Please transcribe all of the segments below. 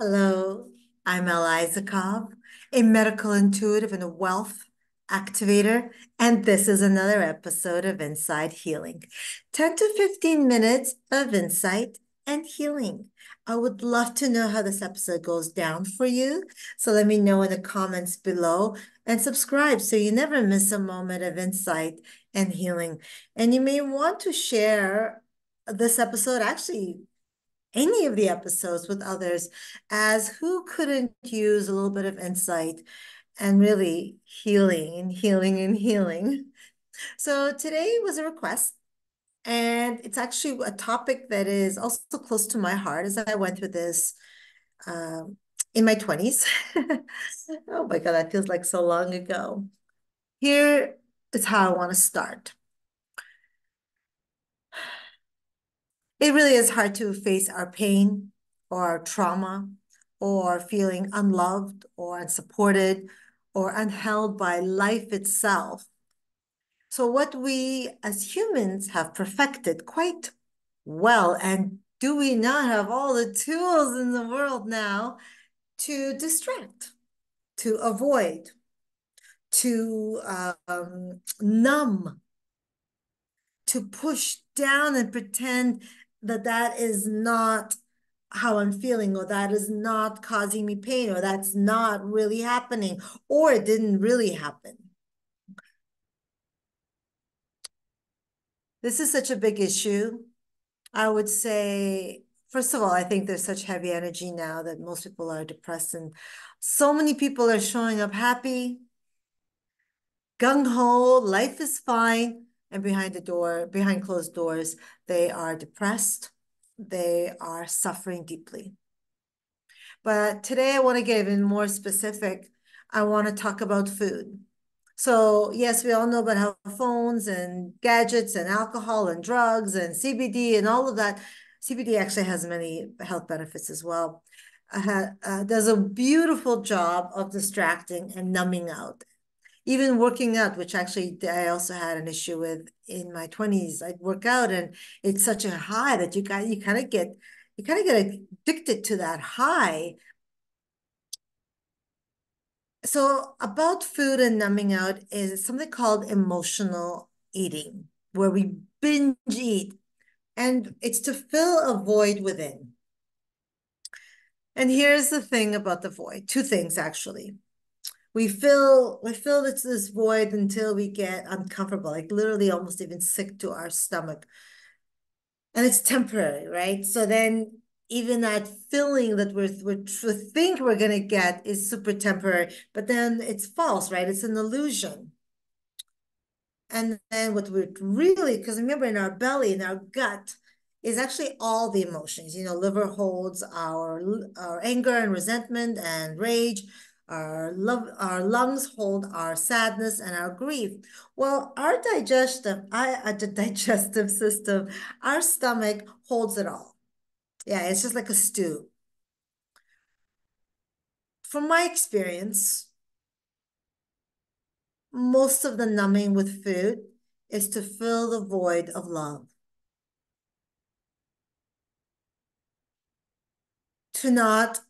Hello, I'm El Isakov, a medical intuitive and a wealth activator, and this is another episode of Inside Healing. 10 to 15 minutes of insight and healing. I would love to know how this episode goes down for you. So let me know in the comments below and subscribe so you never miss a moment of insight and healing. And you may want to share this episode, actually any of the episodes with others, as who couldn't use a little bit of insight and really healing and healing and healing. So today was a request, and it's actually a topic that is also close to my heart as I went through this um, in my 20s. Oh my God, that feels like so long ago. Here is how I want to start. It really is hard to face our pain or our trauma or feeling unloved or unsupported or unheld by life itself. So, what we as humans have perfected quite well, and do we not have all the tools in the world now to distract, to avoid, to numb, to push down and pretend that that is not how I'm feeling, or that is not causing me pain, or that's not really happening, or it didn't really happen. This is such a big issue. I would say, first of all, I think there's such heavy energy now that most people are depressed, and so many people are showing up happy, gung-ho, life is fine. And behind closed doors, they are depressed. They are suffering deeply. But today I want to get even more specific. I want to talk about food. So yes, we all know about how phones and gadgets and alcohol and drugs and CBD and all of that. CBD actually has many health benefits as well. Does a beautiful job of distracting and numbing out. Even working out, which actually I also had an issue with in my 20s. I'd work out and it's such a high that you kind of get addicted to that high. So about food and numbing out is something called emotional eating, where we binge eat, and it's to fill a void within. And here's the thing about the void, two things actually. We fill this void until we get uncomfortable, like literally almost even sick to our stomach. And it's temporary, right? So then even that feeling that we think we're going to get is super temporary, but then it's false, right? It's an illusion. And then what we're really, because remember, in our belly, in our gut, is actually all the emotions. Liver holds our anger and resentment and rage. Our lungs hold our sadness and our grief. Well, digestive system, our stomach holds it all. Yeah, it's just like a stew. From my experience, most of the numbing with food is to fill the void of love. To not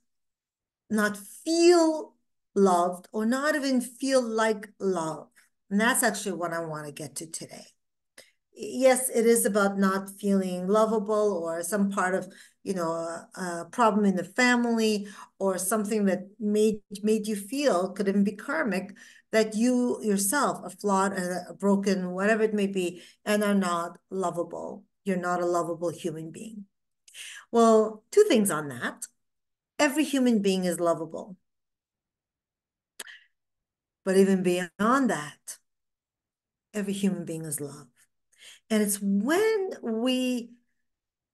feel loved or not even feel like love. And that's actually what I want to get to today. Yes, it is about not feeling lovable or some part of, a problem in the family or something that made you feel, could even be karmic, that you yourself are flawed and broken, whatever it may be, and are not lovable. You're not a lovable human being. Well, two things on that. Every human being is lovable. But even beyond that, every human being is love. And it's when we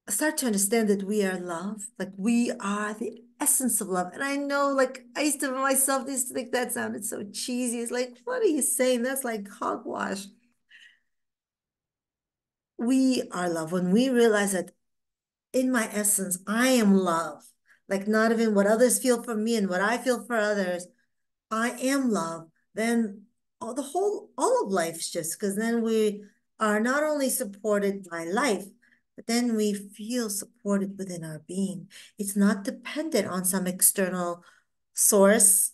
start to understand that we are love, like we are the essence of love. And I know, like, I used to think that sounded so cheesy. It's like, what are you saying? That's like hogwash. We are love. When we realize that in my essence, I am love, like not even what others feel for me and what I feel for others, I am love, then all of life shifts, because then we are not only supported by life, but then we feel supported within our being. It's not dependent on some external source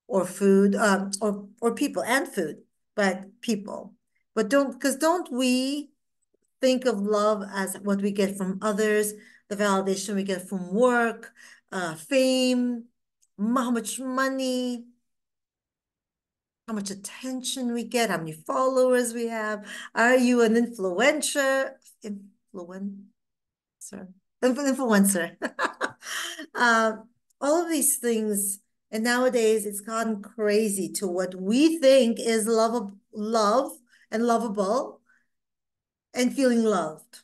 or food, or people and food, but people. But don't we think of love as what we get from others, the validation we get from work, fame, how much money, how much attention we get, how many followers we have. Are you an influencer? Influencer. All of these things, and nowadays it's gotten crazy to what we think is love and lovable and feeling loved.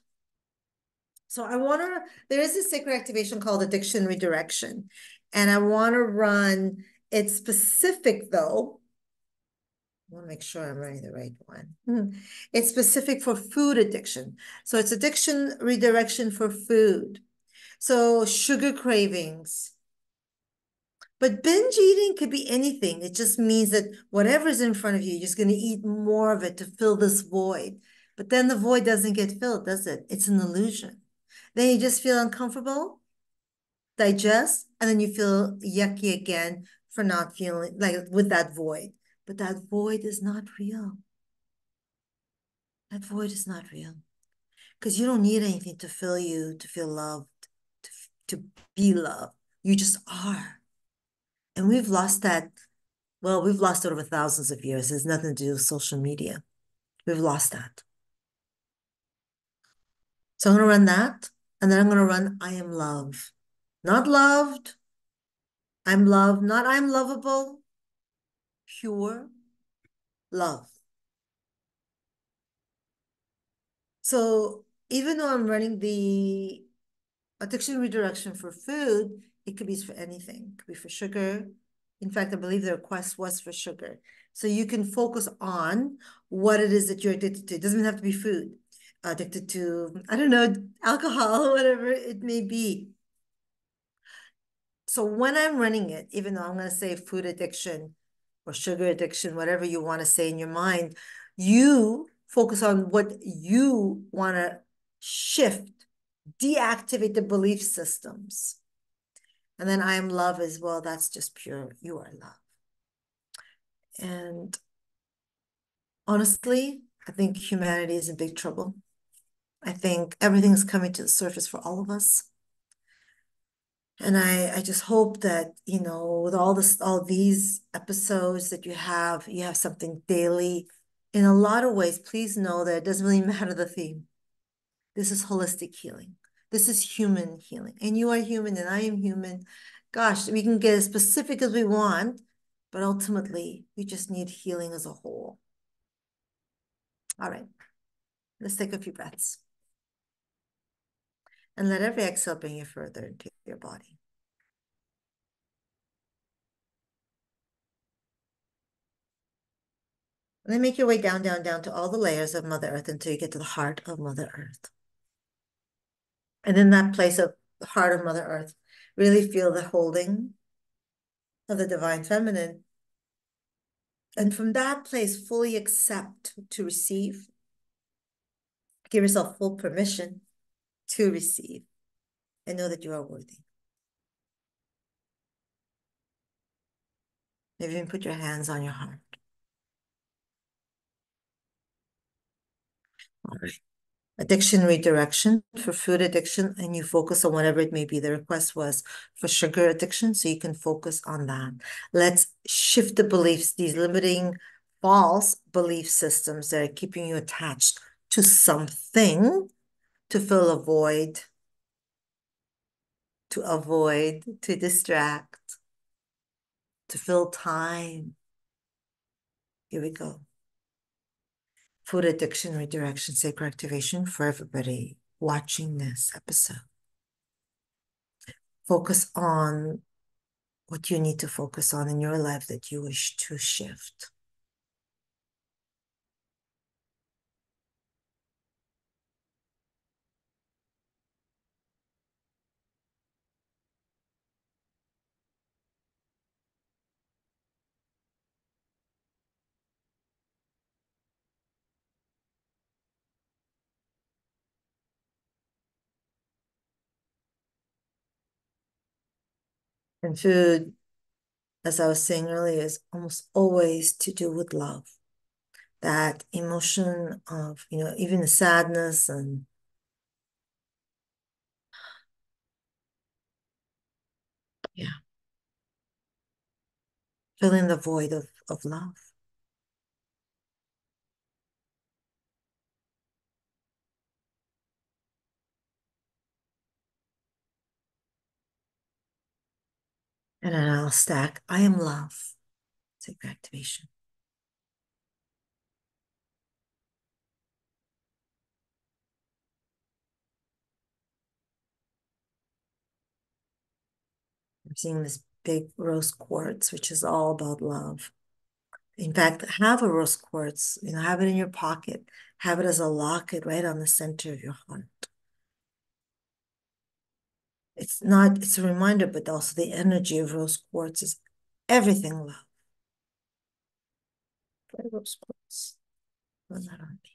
So there is a sacred activation called addiction redirection. And I want to run it specific though. I want to make sure I'm running the right one. It's specific for food addiction. So it's addiction redirection for food. So sugar cravings. But binge eating could be anything. It just means that whatever's in front of you, you're just going to eat more of it to fill this void. But then the void doesn't get filled, does it? It's an illusion. Then you just feel uncomfortable, digest, and then you feel yucky again for not feeling like with that void. But that void is not real. That void is not real because you don't need anything to fill you to feel loved, to be loved. You just are. And we've lost that. Well, we've lost it over thousands of years. There's nothing to do with social media. We've lost that. So I'm going to run that. And then I'm going to run I am love. Not loved. I'm loved. Not I'm lovable. Pure love. So even though I'm running the addiction redirection for food, it could be for anything. It could be for sugar. In fact, I believe the request was for sugar. So you can focus on what it is that you're addicted to. It doesn't even have to be food. Addicted to, I don't know, alcohol, whatever it may be. So when I'm running it, even though I'm going to say food addiction or sugar addiction, whatever you want to say in your mind, you focus on what you want to shift, deactivate the belief systems. And then I am love as well. That's just pure. You are love. And honestly, I think humanity is in big trouble. I think everything's coming to the surface for all of us. And I just hope that, with all these episodes that you have something daily. In a lot of ways, please know that it doesn't really matter the theme. This is holistic healing. This is human healing. And you are human and I am human. Gosh, we can get as specific as we want, but ultimately, we just need healing as a whole. All right, let's take a few breaths. And let every exhale bring you further into your body. And then make your way down, down, down to all the layers of Mother Earth until you get to the heart of Mother Earth. And in that place of the heart of Mother Earth, really feel the holding of the Divine Feminine. And from that place, fully accept to receive. Give yourself full permission to receive and know that you are worthy. Maybe even put your hands on your heart. All right. Addiction redirection for food addiction, and you focus on whatever it may be. The request was for sugar addiction, so you can focus on that. Let's shift the beliefs, these limiting false belief systems that are keeping you attached to something to fill a void, to distract, to fill time. Here we go. Food addiction redirection, sacred activation for everybody watching this episode. Focus on what you need to focus on in your life that you wish to shift. And food, as I was saying earlier, is almost always to do with love. That emotion of, even the sadness and yeah, filling the void of love. And then I'll stack, I am love. Take activation. I'm seeing this big rose quartz, which is all about love. In fact, have a rose quartz, have it in your pocket, have it as a locket right on the center of your heart. It's a reminder, but also the energy of rose quartz is everything love. Try rose quartz. Run that on me.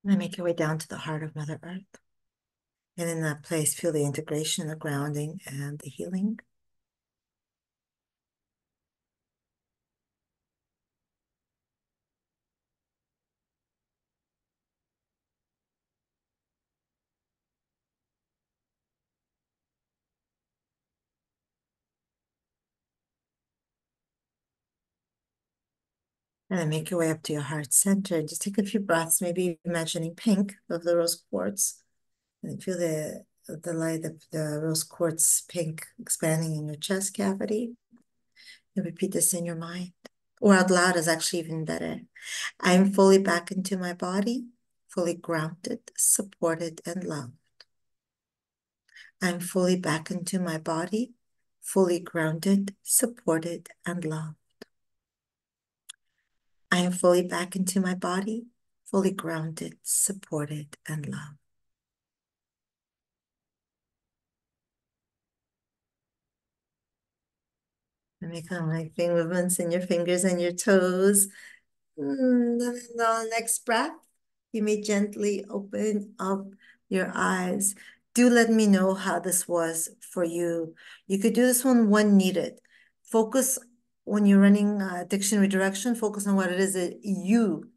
And then make your way down to the heart of Mother Earth. And in that place, feel the integration, the grounding, and the healing. And then make your way up to your heart center. Just take a few breaths, maybe imagining pink of the rose quartz. And feel the light of the rose quartz pink expanding in your chest cavity. And repeat this in your mind. Or out loud is actually even better. I'm fully back into my body, fully grounded, supported, and loved. I'm fully back into my body, fully grounded, supported, and loved. I am fully back into my body, fully grounded, supported, and loved. And make kind of like movements in your fingers and your toes. And then the next breath, you may gently open up your eyes. Do let me know how this was for you. You could do this one when needed. Focus when you're running addiction redirection, focus on what it is that you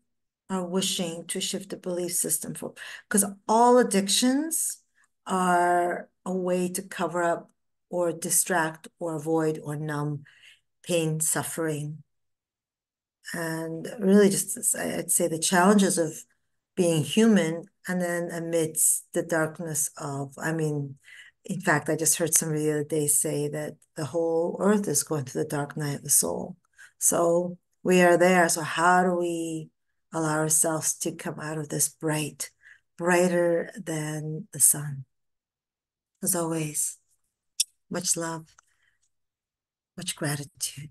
are wishing to shift the belief system for. Because all addictions are a way to cover up or distract or avoid or numb pain, suffering, and really just, I'd say, the challenges of being human, and then amidst the darkness of, in fact, I just heard somebody the other day say that the whole earth is going through the dark night of the soul. So we are there. So how do we allow ourselves to come out of this brighter than the sun? As always, much love, much gratitude.